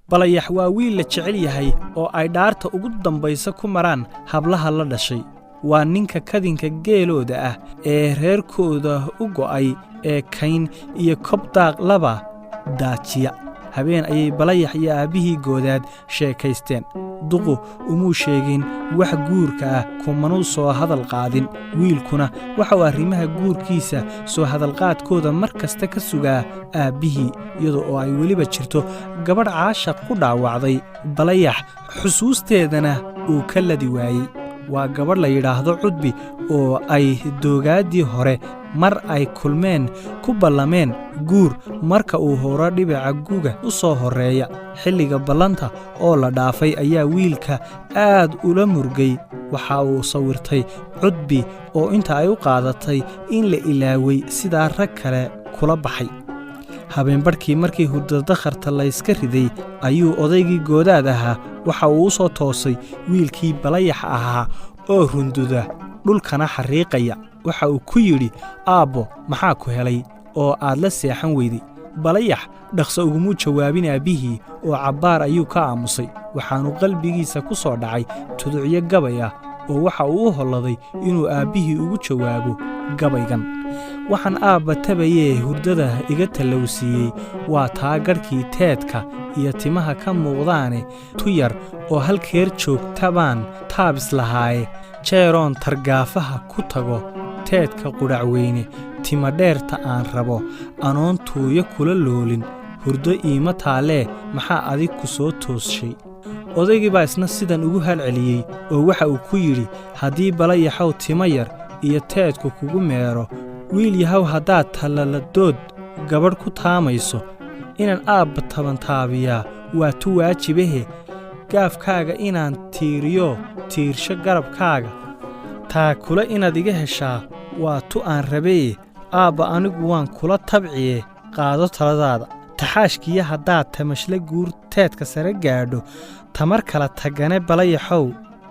balayax waa wiil la jecel yahay oo ay dhaarta ugu dambaysa ku maraan hablaha la dhashay. waa ninka kadinka geelooda ah ee reerkooda u go'ay ee kayn iyo kobdaaq laba daajiya. habeen ayay balayax iyo aabbihii goodaad sheekaysteen. duqu umuu sheegin wax guurka ah kumanuu soo hadal qaadin. wiilkuna waxauu arrimaha guurkiisa soo hadalqaadkooda mar kasta ka sugaa aabbihii, iyadoo oo ay weliba jirto gabadh caashaq ku dhaawacday balayax xusuusteedana uu ka ladi waayey. waa gabadh la yidhaahdo cudbi oo ay doogaaddii hore mar ay kulmeen ku ballameen guur marka uu horo dhibica guga u soo horreeya. xilliga ballanta oo la dhaafay ayaa wiilka aad ula murgay. waxa uu sawirtay cudbi oo inta ay u qaadatay in la ilaaway sidaa rag kale kula baxay. habeenbarhkii markii hurdadakharta layska riday ayuu odaygii goodaad ahaa waxa uu u soo toosay wiilkii balayax ahaa oo runduda dhulkana xariiqaya. waxa uu ku yidhi, aabbo maxaa ku helay oo aad la seexan weyday? balayax dhaqso ugumuu jawaabin aabbihii oo cabbaar ayuu ka aamusay. waxaannu qalbigiisa ku soo dhacay tuducyo gabay ah oo waxa uu u holladay inuu aabbihii ugu jawaabo gabaygan. waxaan aabba tabayee hurdada iga tallowsiiyey waa taa gadhkii teedka iyo timaha ka muuqdaane tu yar oo halkeer joogta baan taabis lahaaye. jeeroon targaafaha ku tago teedka qudhacweyne timadheerta aan rabo anoon tuuyo kula loolin hurdo iima taalee maxaa adig ku soo tooshay. odaygii baa isna sidan ugu halceliyey oo waxa uu ku yidhi, haddii balayaxow timo yar iyo teedku kugu meero wiil yahow haddaad tallaladood gabadh ku taamayso inaan aabba tabantaabiyaa waa tu waajibahe. gaafkaaga inaan tiiriyo tiirsho garabkaaga taa kula inaad iga heshaa waa tu aan rabee. aabba anigu waan kula tabciye qaado taladaada. taxaashkiya haddaad tamashle guur teedka sare gaadho tamar kala tagane balayaxow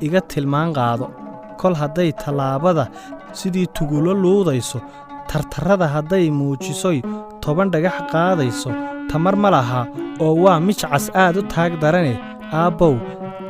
iga tilmaan qaado. kol hadday tallaabada sidii tugulo luudayso tartarrada hadday muujisoy 10 dhagax qaadayso tamar ma laha oo waa mijcas aad u taag darane. aabbow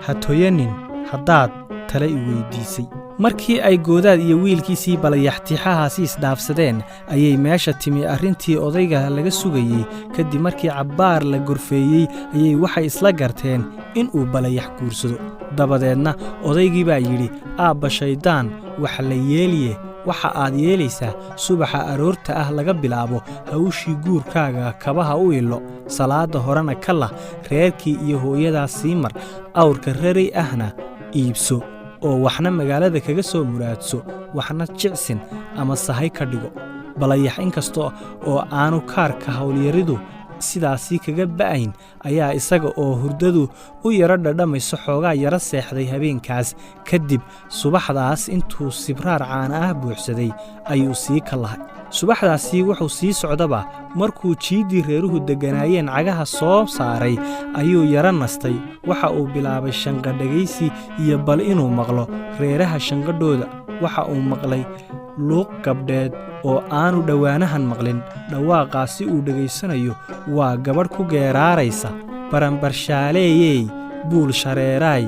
ha toyanin haddaad tale i weyddiisay. markii ay goodaad iyo wiilkiisii balayax tixahaasi isdhaafsadeen ayay meesha timi arrintii odayga laga sugayey. kadib markii cabbaar la gorfeeyey ayay waxay isla garteen inuu balayax guursado. dabadeedna odaygii baa yidhi, aabba shayddaan wax la yeeliye waxa aad yeelaysaa subaxa aroorta ah laga bilaabo hawshii guurkaaga kabaha u ilo salaada horena ka lah reerkii iyo hooyadaas sii mar awrka raray ahna iibso oo waxna magaalada kaga soo muraadso waxna jicsin ama sahay ka dhigo. balayax inkasta oo aanu kaarka hawlyaridu sidaasii kaga ba'ayn ayaa isaga oo hurdadu u yara dhadhamayso xoogaa yara seexday habeenkaas. kadib subaxdaas intuu sibraar caana ah buuxsaday ayuu sii ka lahay. subaxdaasi wuxuu sii socdaba markuu jiiddii reeruhu degganaayeen cagaha soo saaray ayuu yara nastay. waxa uu bilaabay shanqadhegaysi iyo bal inuu maqlo reeraha shanqadhooda. waxa uu maqlay luuq gabdheed oo aanu dhowaanahan maqlin. dhawaaqaasi uu dhegaysanayo waa gabadh ku geeraaraysa, baranbarshaaleeyey buul shareeraay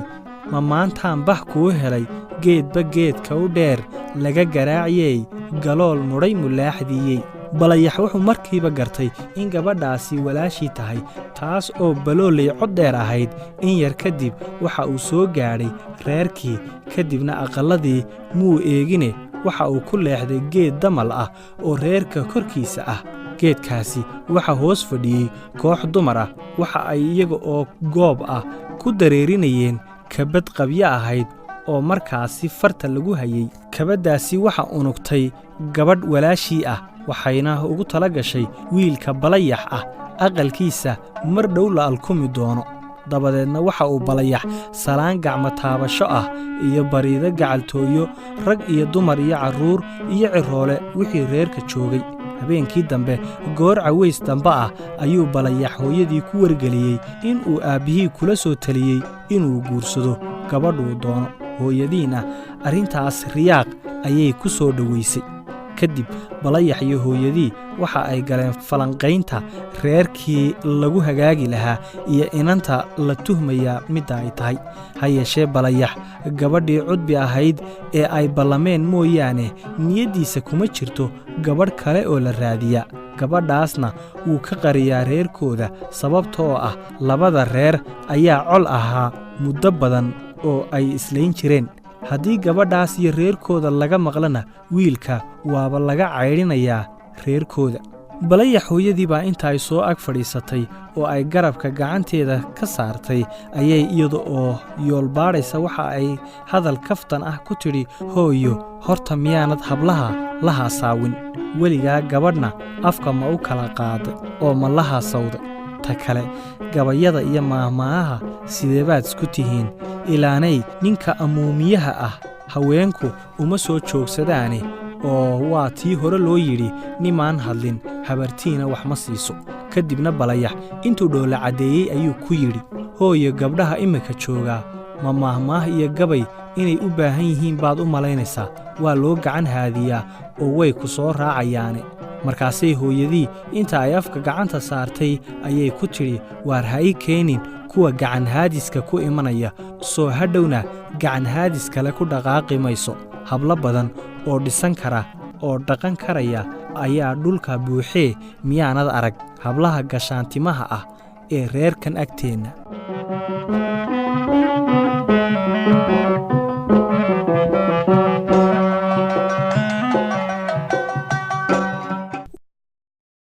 ma maantaan bah kuu helay geedba geedka u dheer laga garaaciyey galool mudhay mulaaxdiiyey. balayax wuxuu markiiba gartay in gabadhaasi walaashii tahay, taas oo baloolay cod dheer ahayd. in yar kadib waxa uu soo gaadhay reerkii, kadibna aqalladii muu eegine waxa uu ku leexday geed damal ah oo reerka korkiisa ah. geedkaasi waxa hoos fadhiyey koox dumar ah. waxa ay iyaga oo goob ah ku dareerinayeen kabad qabyo ahayd oo markaasi farta lagu hayey. kabaddaasi waxa unugtay gabadh walaashii ah, waxayna ugu tala gashay wiilka balayax ah aqalkiisa mar dhow la alkumi doono. dabadeedna waxa uu balayax salaan gacmo taabasho ah iyo bariido gacaltooyo rag iyo dumar iyo carruur iyo ciroole wixii reerka joogay. habeenkii dambe goor caways dambe ah ayuu balayax hooyadii ku wargeliyey inuu aabbihii kula soo taliyey inuu guursado gabadhuu doono. hooyadiina arrintaas riyaaq ayay ku soo dhowaysay. kadib Balayax iyo hooyadii waxa ay galeen falanqaynta reerkii lagu hagaagi lahaa iyo inanta la tuhmaya midda ay tahay. ha yeeshee Balayax gabadhii cudbi ahayd ee ay ballameen mooyaane niyaddiisa kuma jirto gabadh kale oo la raadiya. gabadhaasna wuu ka qariyaa reerkooda sababtoo ah labada reer ayaa col ahaa muddo badan oo ay islayn jireen. haddii gabadhaas iyo reerkooda laga maqlana wiilka waaba laga caydhinayaa reerkooda. Balayax hooyadii baa inta ay soo ag fadhiisatay oo ay garabka gacanteeda ka saartay ayay iyada oo yoolbaadhaysa waxa ay hadal kaftan ah ku tidhi, hooyo, horta miyaanad hablaha la haasaawin? weligaa gabadhna afka ma u kala qaaday oo ma la haasawday? ta kale gabayada iyo maahmaahaha sidee baad isku tihiin? ilaanay ninka amuumiyaha ah haweenku uma soo joogsadaane, oo waa tii hore loo yidhi nimaan hadlin habartiina wax ma siiso. kadibna Balayax intuu dhoola caddeeyey ayuu ku yidhi, hooyo, gabdhaha imika joogaa ma maahmaah iyo gabay inay u baahan yihiin baad u malaynaysaa? waa loo gacan haadiyaa oo way ku soo raacayaane. markaasay hooyadii inta ay afka gacanta saartay ayay ku tidhi, waar ha ii keenin kuwa gacan haadiska ku imanaya, soo hadhowna gacan haadis kale ku dhaqaaqi mayso. hablo badan oo dhisan kara oo dhaqan karaya ayaa dhulka buuxee, miyaanad arag hablaha gashaantimaha ah ee reerkan agteenna?